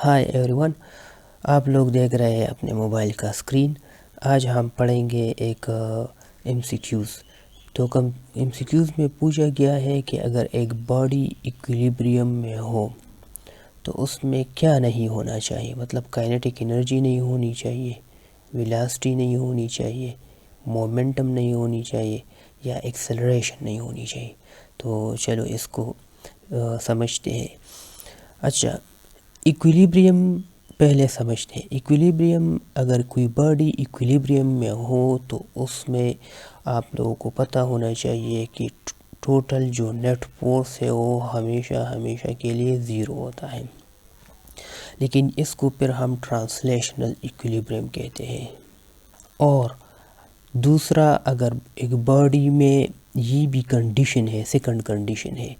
ہائے every one, آپ لوگ دیکھ رہے ہیں اپنے موبائل کا اسکرین۔ آج ہم پڑھیں گے ایک MCQs۔ تو MCQs میں پوچھا گیا ہے کہ اگر ایک باڈی ایکویلیبریم میں ہو تو اس میں کیا نہیں ہونا چاہیے، مطلب کائنیٹک انرجی نہیں ہونی چاہیے، ویلاسٹی نہیں ہونی چاہیے، مومنٹم نہیں ہونی چاہیے، یا ایکسلریشن نہیں ہونی چاہیے۔ تو چلو اس کو سمجھتے ہیں۔ اچھا، ایکویلیبریم پہلے سمجھتے ہیں۔ ایکویلیبریم، اگر کوئی باڈی ایکویلیبریم میں ہو تو اس میں آپ لوگوں کو پتہ ہونا چاہیے کہ ٹوٹل جو نیٹ فورس ہے وہ ہمیشہ کے لیے 0 ہوتا ہے، لیکن اس کو پھر ہم ٹرانسلیشنل ایکویلیبریم کہتے ہیں۔ اور دوسرا، اگر ایک باڈی میں یہ بھی کنڈیشن ہے، سیکنڈ کنڈیشن ہے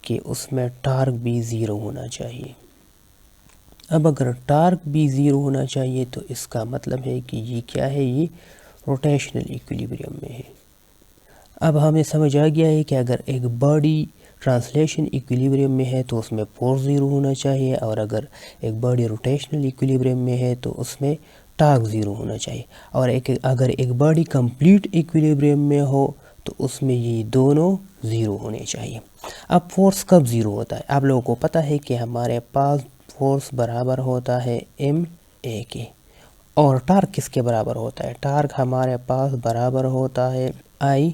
کہ اس میں ٹارک بھی 0 ہونا چاہیے۔ اب اگر ٹارک بھی 0 ہونا چاہیے تو اس کا مطلب ہے کہ یہ کیا ہے، یہ روٹیشنل ایکویلیبریم میں ہے۔ اب ہمیں سمجھ آ گیا ہے کہ اگر ایک باڈی ٹرانسلیشن ایکویلیبریم میں ہے تو اس میں فورس 0 ہونا چاہیے، اور اگر ایک باڈی روٹیشنل ایکویلیبریم میں ہے تو اس میں ٹارک 0 ہونا چاہیے، اور اگر ایک باڈی کمپلیٹ ایکویلیبریم میں ہو تو اس میں یہ دونوں 0 ہونے چاہیے۔ اب فورس کب 0 ہوتا ہے؟ آپ لوگوں کو پتہ ہے کہ ہمارے پاس فورس برابر ہوتا ہے ma کے، اور ٹارک کس کے برابر ہوتا ہے؟ ٹارک ہمارے پاس برابر ہوتا ہے I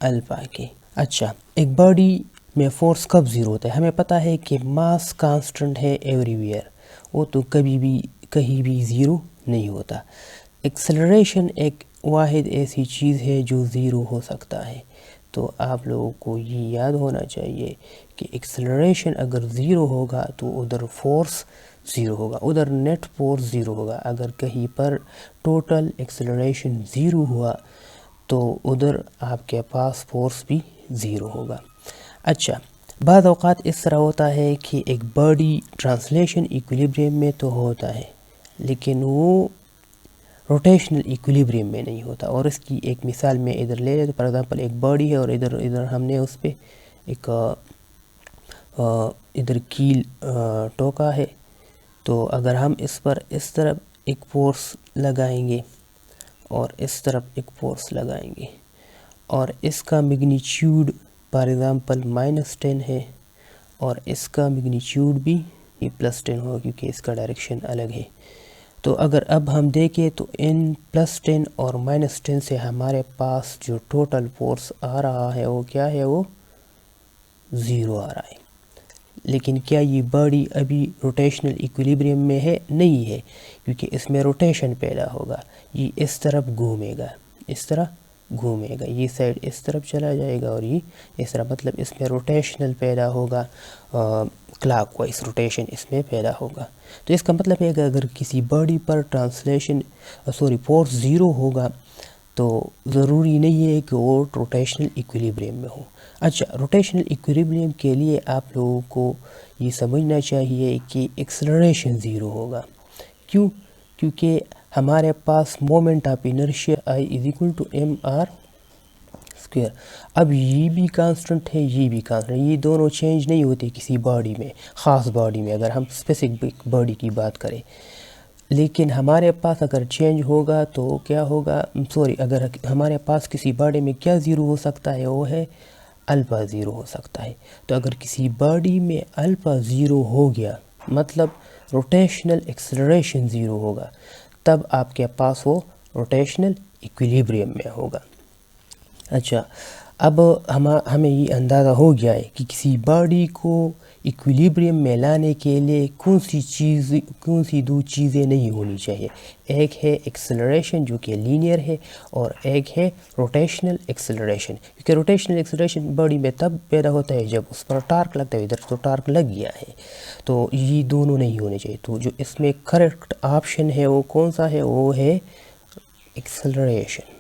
الفا کے۔ اچھا، ایک باڈی میں فورس کب 0 ہوتا ہے؟ ہمیں پتہ ہے کہ ماس کانسٹنٹ ہے ایوری ویئر، وہ تو کہیں بھی 0 نہیں ہوتا۔ ایکسلریشن ایک واحد ایسی چیز ہے جو 0 ہو سکتا ہے۔ تو آپ لوگوں کو یہ یاد ہونا چاہیے کہ ایکسلریشن اگر 0 ہوگا تو ادھر فورس 0 ہوگا، ادھر نیٹ فورس 0 ہوگا۔ اگر کہیں پر ٹوٹل ایکسلریشن 0 ہوا تو ادھر آپ کے پاس فورس بھی 0 ہوگا۔ اچھا، بعض اوقات اس طرح ہوتا ہے کہ ایک باڈی ٹرانسلیشن ایکویلیبریم میں تو ہوتا ہے لیکن وہ روٹیشنل ایکویلیبریم میں نہیں ہوتا، اور اس کی ایک مثال میں ادھر لے لیتے۔ فار ایگزامپل ایک باڈی ہے اور ادھر ہم نے اس پہ ایک ادھر کیل ٹوکا ہے، تو اگر ہم اس پر اس طرف ایک فورس لگائیں گے اور اس طرف ایک فورس لگائیں گے، اور اس کا میگنیچیوڈ فار ایگزامپل -10 ہے اور اس کا میگنیچیوڈ بھی +10 ہوگا کیونکہ اس کا ڈائریکشن الگ ہے، تو اگر اب ہم دیکھیں تو ان +10 اور -10 سے ہمارے پاس جو ٹوٹل فورس آ رہا ہے وہ کیا ہے، وہ 0 آ رہا ہے۔ لیکن کیا یہ باڈی ابھی روٹیشنل ایکویلیبریم میں ہے؟ نہیں ہے، کیونکہ اس میں روٹیشن پیدا ہوگا۔ یہ اس طرف گھومے گا، اس طرح گھومے گا، یہ سائڈ اس طرف چلا جائے گا اور یہ اس طرح، مطلب اس میں روٹیشنل پیدا ہوگا، کلاک وائز روٹیشن اس میں پیدا ہوگا۔ تو اس کا مطلب ہے کہ اگر کسی باڈی پر فورس 0 ہوگا تو ضروری نہیں ہے کہ وہ روٹیشنل ایکویلیبریم میں ہو۔ اچھا، روٹیشنل ایکویلیبریم کے لیے آپ لوگوں کو یہ سمجھنا چاہیے کہ ایکسلریشن 0 ہوگا۔ کیوں؟ کیونکہ ہمارے پاس مومنٹ آف انرشیا I=mr²۔ اب یہ بھی کانسٹنٹ ہے، یہ بھی کانسٹنٹ، یہ دونوں چینج نہیں ہوتے کسی باڈی میں، خاص باڈی میں، اگر ہم اسپیسیفک باڈی کی بات کریں۔ لیکن ہمارے پاس اگر چینج ہوگا تو کیا ہوگا، اگر ہمارے پاس کسی باڈی میں کیا 0 ہو سکتا ہے، وہ ہے الفا 0 ہو سکتا ہے۔ تو اگر کسی باڈی میں الفا 0 ہو گیا مطلب روٹیشنل ایکسلریشن 0 ہوگا، تب آپ کے پاس وہ روٹیشنل ایکویلیبریم میں ہوگا۔ اچھا، اب ہمیں یہ اندازہ ہو گیا ہے کہ کسی باڈی کو ایکویلیبریم میں لانے کے لیے کون سی 2 چیزیں نہیں ہونی چاہیے۔ ایک ہے ایکسلریشن جو کہ لینئر ہے، اور ایک ہے روٹیشنل ایکسلریشن، کیونکہ روٹیشنل ایکسلریشن باڈی میں تب پیدا ہوتا ہے جب اس پر ٹارک لگتا ہے، ادھر تو ٹارک لگ گیا ہے، تو یہ دونوں نہیں ہونے چاہیے۔ تو جو اس میں کریکٹ آپشن ہے وہ کون سا ہے، وہ ہے ایکسلریشن۔